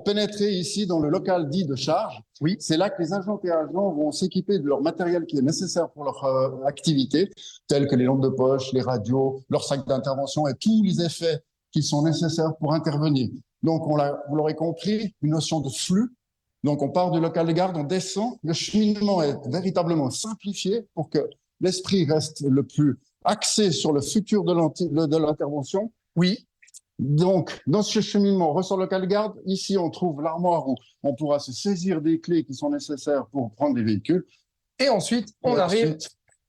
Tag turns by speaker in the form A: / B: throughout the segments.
A: pénétrer ici dans le local dit de charge.
B: Oui.
A: C'est là que les agents et agents vont s'équiper de leur matériel qui est nécessaire pour leur activité, tels que les lampes de poche, les radios, leurs sacs d'intervention et tous les effets qui sont nécessaires pour intervenir. Donc, vous l'aurez compris, une notion de flux. Donc, on part du local de garde, on descend. Le cheminement est véritablement simplifié pour que l'esprit reste le plus axé sur le futur de l'intervention.
B: Oui.
A: Donc, dans ce cheminement, on ressort le local de garde. Ici, on trouve l'armoire où on pourra se saisir des clés qui sont nécessaires pour prendre des véhicules.
B: Et ensuite, on arrive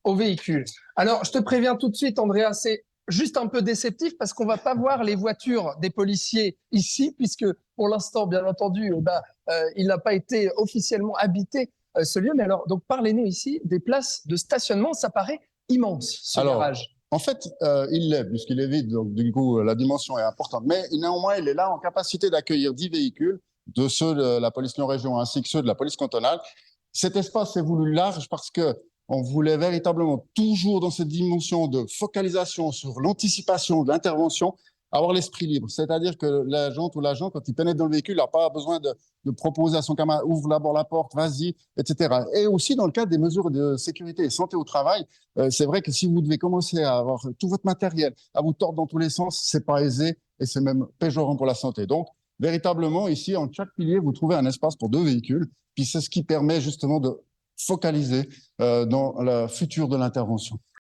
B: au véhicule. Alors, je te préviens tout de suite, Andrea, c'est juste un peu déceptif parce qu'on ne va pas voir les voitures des policiers ici, puisque pour l'instant, bien entendu, il n'a pas été officiellement habité ce lieu. Mais alors, donc, parlez-nous ici des places de stationnement. Ça paraît immense, ce garage.
A: En fait, il l'est, puisqu'il est vide, donc du coup, la dimension est importante. Mais néanmoins, il est là en capacité d'accueillir 10 véhicules, de ceux de la police Lyon-Région ainsi que ceux de la police cantonale. Cet espace est voulu large parce qu'on voulait véritablement, toujours dans cette dimension de focalisation sur l'anticipation de l'intervention, avoir l'esprit libre. C'est-à-dire que l'agent ou l'agent, quand il pénètre dans le véhicule, n'a pas besoin de proposer à son camarade, ouvre d'abord la porte, vas-y, etc. Et aussi, dans le cadre des mesures de sécurité et santé au travail, c'est vrai que si vous devez commencer à avoir tout votre matériel, à vous tordre dans tous les sens, c'est pas aisé et c'est même péjorant pour la santé. Donc, véritablement, ici, en chaque pilier, vous trouvez un espace pour 2 véhicules. Puis c'est ce qui permet justement de focaliser dans le futur de l'intervention.